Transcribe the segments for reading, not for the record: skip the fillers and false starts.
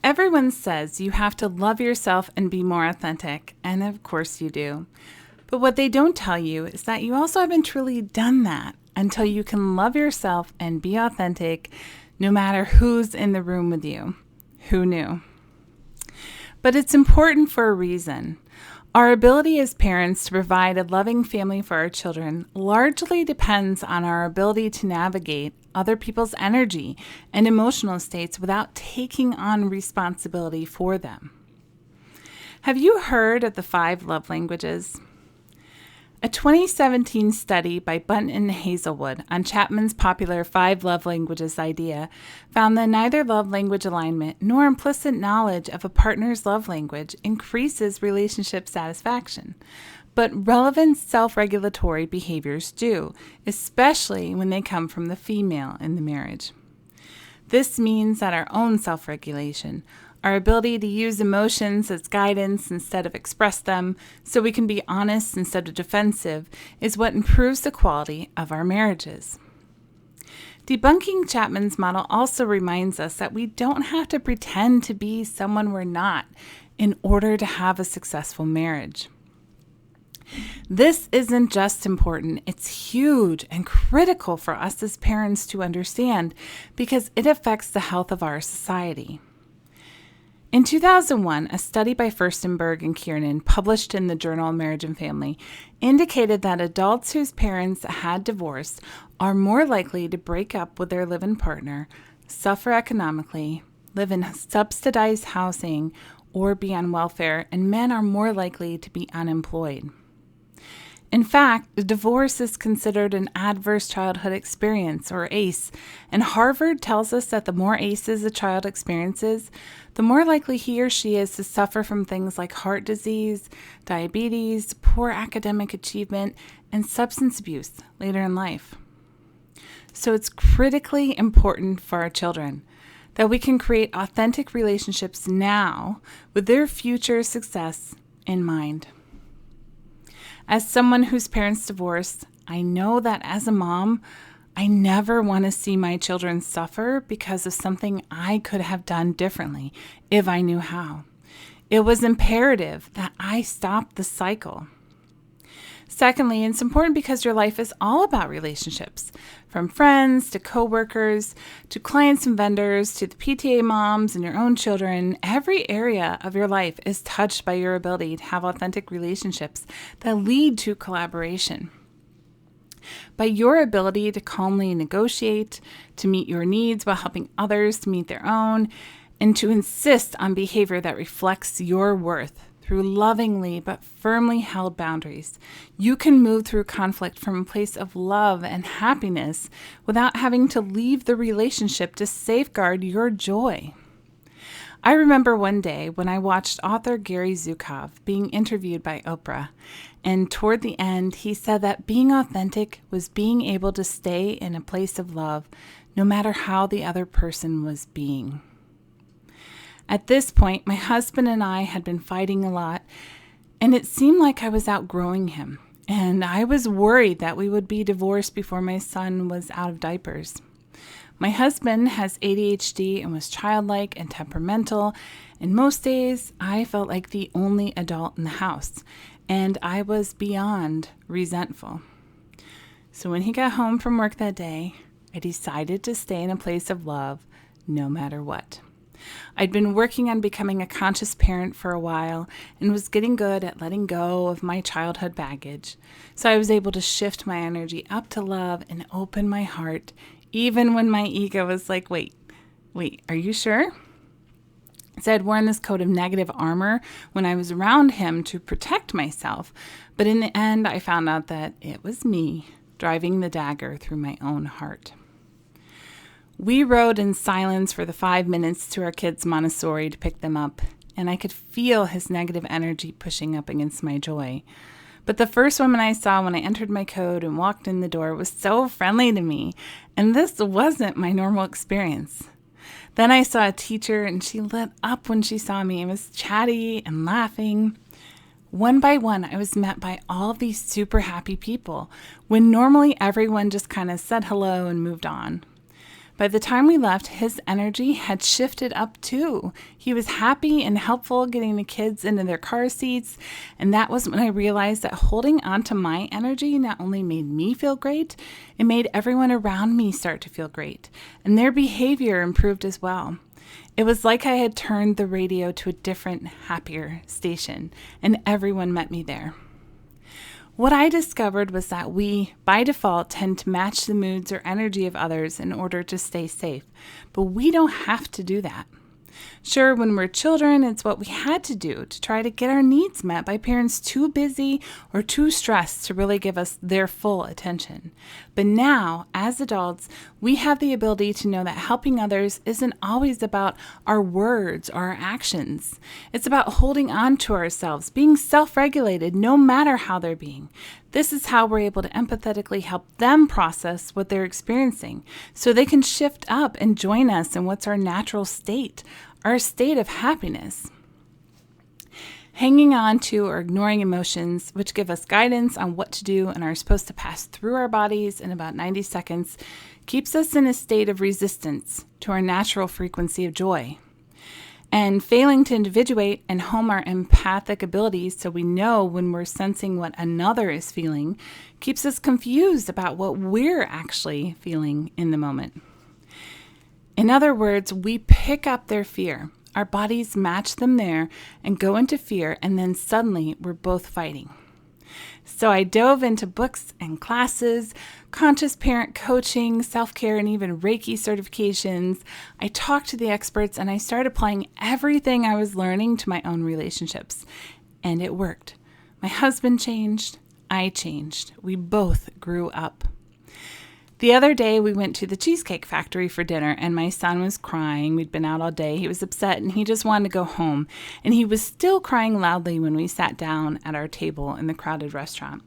Everyone says you have to love yourself and be more authentic, and of course you do. But what they don't tell you is that you also haven't truly done that until you can love yourself and be authentic no matter who's in the room with you. Who knew? But it's important for a reason. Our ability as parents to provide a loving family for our children largely depends on our ability to navigate other people's energy and emotional states without taking on responsibility for them. Have you heard of the 5 love languages? A 2017 study by Bunton and Hazelwood on Chapman's popular 5 love languages idea found that neither love language alignment nor implicit knowledge of a partner's love language increases relationship satisfaction. But relevant self-regulatory behaviors do, especially when they come from the female in the marriage. This means that our own self-regulation, our ability to use emotions as guidance instead of express them so we can be honest instead of defensive, is what improves the quality of our marriages. Debunking Chapman's model also reminds us that we don't have to pretend to be someone we're not in order to have a successful marriage. This isn't just important, it's huge and critical for us as parents to understand because it affects the health of our society. In 2001, a study by Furstenberg and Kiernan, published in the journal Marriage and Family, indicated that adults whose parents had divorced are more likely to break up with their live-in partner, suffer economically, live in subsidized housing, or be on welfare, and men are more likely to be unemployed. In fact, a divorce is considered an adverse childhood experience, or ACE, and Harvard tells us that the more ACEs a child experiences, the more likely he or she is to suffer from things like heart disease, diabetes, poor academic achievement, and substance abuse later in life. So it's critically important for our children that we can create authentic relationships now with their future success in mind. As someone whose parents divorced, I know that as a mom, I never want to see my children suffer because of something I could have done differently if I knew how. It was imperative that I stop the cycle. Secondly, it's important because your life is all about relationships, from friends to coworkers to clients and vendors to the PTA moms and your own children. Every area of your life is touched by your ability to have authentic relationships that lead to collaboration. By your ability to calmly negotiate, to meet your needs while helping others to meet their own, and to insist on behavior that reflects your worth through lovingly but firmly held boundaries, you can move through conflict from a place of love and happiness without having to leave the relationship to safeguard your joy. I remember one day when I watched author Gary Zukav being interviewed by Oprah, and toward the end, he said that being authentic was being able to stay in a place of love no matter how the other person was being. At this point, my husband and I had been fighting a lot, and it seemed like I was outgrowing him, and I was worried that we would be divorced before my son was out of diapers. My husband has ADHD and was childlike and temperamental, and most days I felt like the only adult in the house, and I was beyond resentful. So when he got home from work that day, I decided to stay in a place of love no matter what. I'd been working on becoming a conscious parent for a while and was getting good at letting go of my childhood baggage. So I was able to shift my energy up to love and open my heart, even when my ego was like, wait, are you sure? So I'd worn this coat of negative armor when I was around him to protect myself. But in the end, I found out that it was me driving the dagger through my own heart. We rode in silence for the 5 minutes to our kids' Montessori to pick them up, and I could feel his negative energy pushing up against my joy. But the first woman I saw when I entered my code and walked in the door was so friendly to me, and this wasn't my normal experience. Then I saw a teacher, and she lit up when she saw me and was chatty and laughing. One by one, I was met by all of these super happy people, when normally everyone just kind of said hello and moved on. By the time we left, his energy had shifted up too. He was happy and helpful getting the kids into their car seats. And that was when I realized that holding on to my energy not only made me feel great, it made everyone around me start to feel great. And their behavior improved as well. It was like I had turned the radio to a different, happier station, and everyone met me there. What I discovered was that we, by default, tend to match the moods or energy of others in order to stay safe, but we don't have to do that. Sure, when we're children, it's what we had to do to try to get our needs met by parents too busy or too stressed to really give us their full attention. But now, as adults, we have the ability to know that helping others isn't always about our words or our actions. It's about holding on to ourselves, being self-regulated no matter how they're being. This is how we're able to empathetically help them process what they're experiencing so they can shift up and join us in what's our natural state, our state of happiness. Hanging on to or ignoring emotions, which give us guidance on what to do and are supposed to pass through our bodies in about 90 seconds, keeps us in a state of resistance to our natural frequency of joy. And failing to individuate and hone our empathic abilities so we know when we're sensing what another is feeling keeps us confused about what we're actually feeling in the moment. In other words, we pick up their fear. Our bodies match them there and go into fear, and then suddenly we're both fighting. So I dove into books and classes, conscious parent coaching, self-care, and even Reiki certifications. I talked to the experts and I started applying everything I was learning to my own relationships. And it worked. My husband changed. I changed. We both grew up. The other day, we went to the Cheesecake Factory for dinner, and my son was crying. We'd been out all day. He was upset, and he just wanted to go home. And he was still crying loudly when we sat down at our table in the crowded restaurant.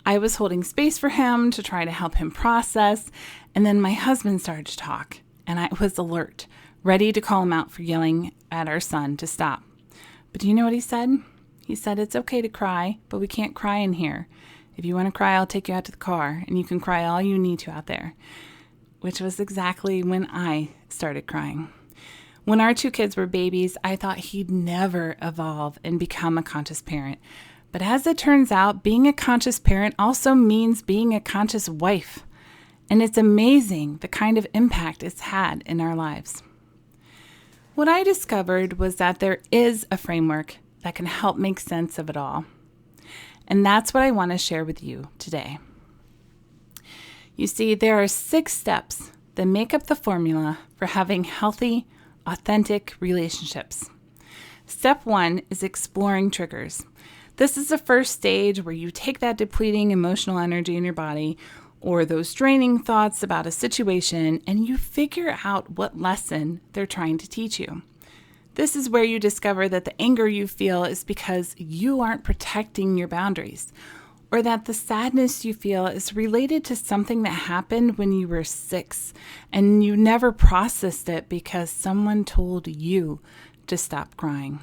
I was holding space for him to try to help him process, and then my husband started to talk, and I was alert, ready to call him out for yelling at our son to stop. But do you know what he said? He said, "It's okay to cry, but we can't cry in here. If you want to cry, I'll take you out to the car, and you can cry all you need to out there," which was exactly when I started crying. When our two kids were babies, I thought he'd never evolve and become a conscious parent. But as it turns out, being a conscious parent also means being a conscious wife. And it's amazing the kind of impact it's had in our lives. What I discovered was that there is a framework that can help make sense of it all. And that's what I want to share with you today. You see, there are 6 steps that make up the formula for having healthy, authentic relationships. Step 1 is exploring triggers. This is the first stage where you take that depleting emotional energy in your body or those draining thoughts about a situation and you figure out what lesson they're trying to teach you. This is where you discover that the anger you feel is because you aren't protecting your boundaries, or that the sadness you feel is related to something that happened when you were 6 and you never processed it because someone told you to stop crying.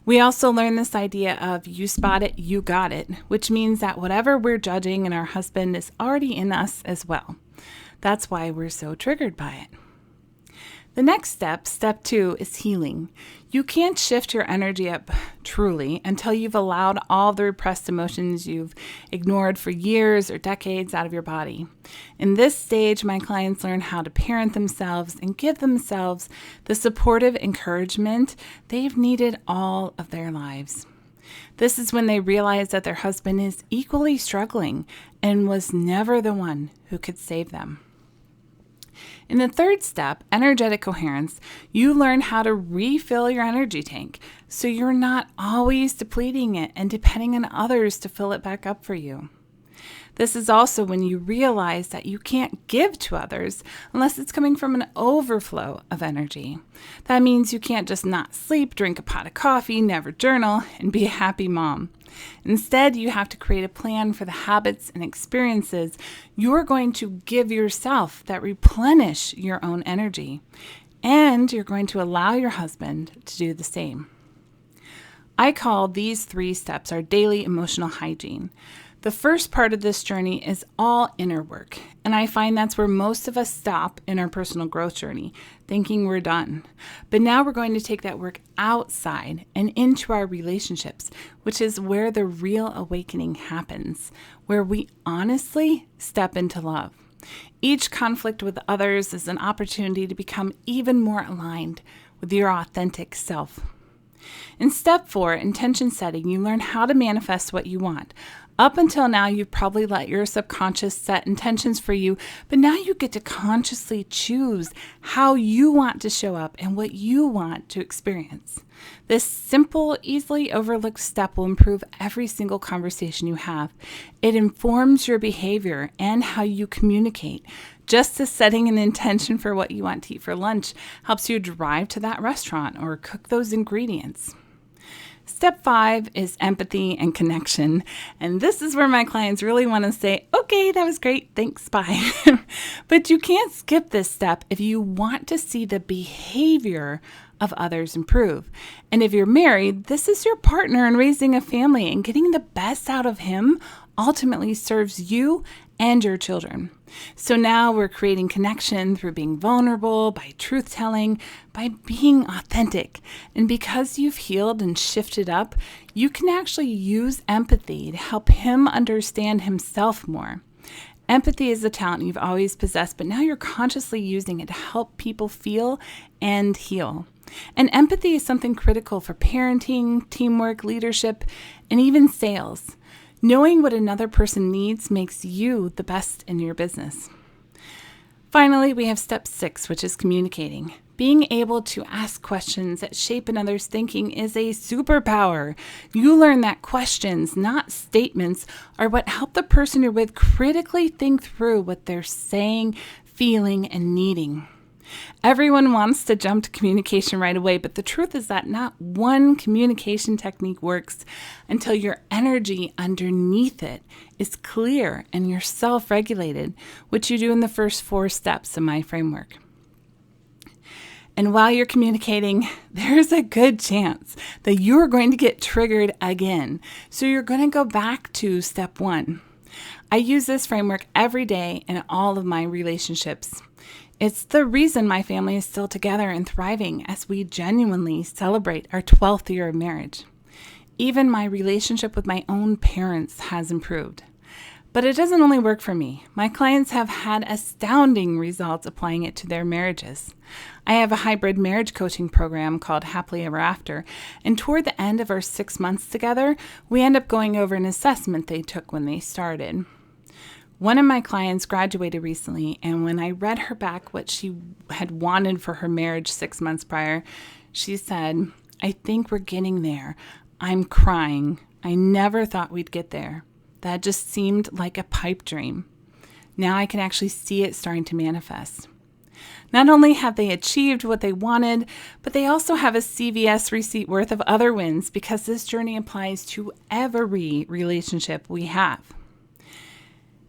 We also learn this idea of you spot it, you got it, which means that whatever we're judging in our husband is already in us as well. That's why we're so triggered by it. The next step, step 2, is healing. You can't shift your energy up truly until you've allowed all the repressed emotions you've ignored for years or decades out of your body. In this stage, my clients learn how to parent themselves and give themselves the supportive encouragement they've needed all of their lives. This is when they realize that their husband is equally struggling and was never the one who could save them. In the third step, energetic coherence, you learn how to refill your energy tank so you're not always depleting it and depending on others to fill it back up for you. This is also when you realize that you can't give to others unless it's coming from an overflow of energy. That means you can't just not sleep, drink a pot of coffee, never journal, and be a happy mom. Instead, you have to create a plan for the habits and experiences you're going to give yourself that replenish your own energy. And you're going to allow your husband to do the same. I call these 3 steps our daily emotional hygiene. The first part of this journey is all inner work, and I find that's where most of us stop in our personal growth journey, thinking we're done. But now we're going to take that work outside and into our relationships, which is where the real awakening happens, where we honestly step into love. Each conflict with others is an opportunity to become even more aligned with your authentic self. In step 4, intention setting, you learn how to manifest what you want. Up until now, you've probably let your subconscious set intentions for you, but now you get to consciously choose how you want to show up and what you want to experience. This simple, easily overlooked step will improve every single conversation you have. It informs your behavior and how you communicate. Just as setting an intention for what you want to eat for lunch helps you drive to that restaurant or cook those ingredients. Step 5 is empathy and connection. And this is where my clients really want to say, okay, that was great. Thanks, bye. But you can't skip this step if you want to see the behavior of others improve. And if you're married, this is your partner in raising a family, and getting the best out of him ultimately serves you and your children. So now we're creating connection through being vulnerable, by truth-telling, by being authentic. And because you've healed and shifted up, you can actually use empathy to help him understand himself more. Empathy is a talent you've always possessed, but now you're consciously using it to help people feel and heal. And empathy is something critical for parenting, teamwork, leadership, and even sales. Knowing what another person needs makes you the best in your business. Finally, we have step 6, which is communicating. Being able to ask questions that shape another's thinking is a superpower. You learn that questions, not statements, are what help the person you're with critically think through what they're saying, feeling, and needing. Everyone wants to jump to communication right away, but the truth is that not one communication technique works until your energy underneath it is clear and you're self-regulated, which you do in the first 4 steps of my framework. And while you're communicating, there's a good chance that you're going to get triggered again. So you're going to go back to step 1. I use this framework every day in all of my relationships. It's the reason my family is still together and thriving as we genuinely celebrate our 12th year of marriage. Even my relationship with my own parents has improved. But it doesn't only work for me. My clients have had astounding results applying it to their marriages. I have a hybrid marriage coaching program called Happily Ever After, and toward the end of our 6 months together, we end up going over an assessment they took when they started. One of my clients graduated recently, and when I read her back what she had wanted for her marriage 6 months prior, she said, "I think we're getting there. I'm crying. I never thought we'd get there. That just seemed like a pipe dream. Now I can actually see it starting to manifest." Not only have they achieved what they wanted, but they also have a CVS receipt worth of other wins, because this journey applies to every relationship we have.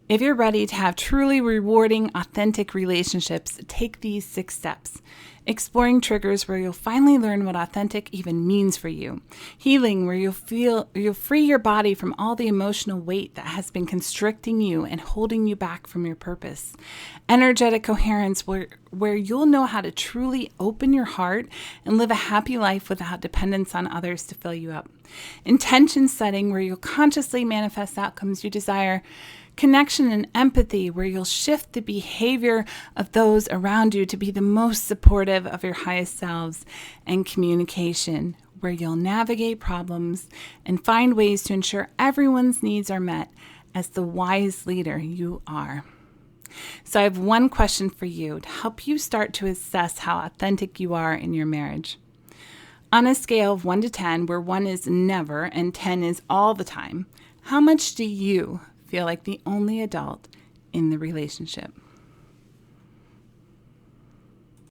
If you're ready to have truly rewarding, authentic relationships, take these 6 steps. Exploring triggers where you'll finally learn what authentic even means for you. Healing where you'll free your body from all the emotional weight that has been constricting you and holding you back from your purpose. Energetic coherence where you'll know how to truly open your heart and live a happy life without dependence on others to fill you up. Intention setting where you'll consciously manifest outcomes you desire. Connection and empathy, where you'll shift the behavior of those around you to be the most supportive of your highest selves. And communication, where you'll navigate problems and find ways to ensure everyone's needs are met as the wise leader you are. So I have one question for you to help you start to assess how authentic you are in your marriage. On a scale of 1 to 10, where 1 is never and 10 is all the time, how much do you feel like the only adult in the relationship?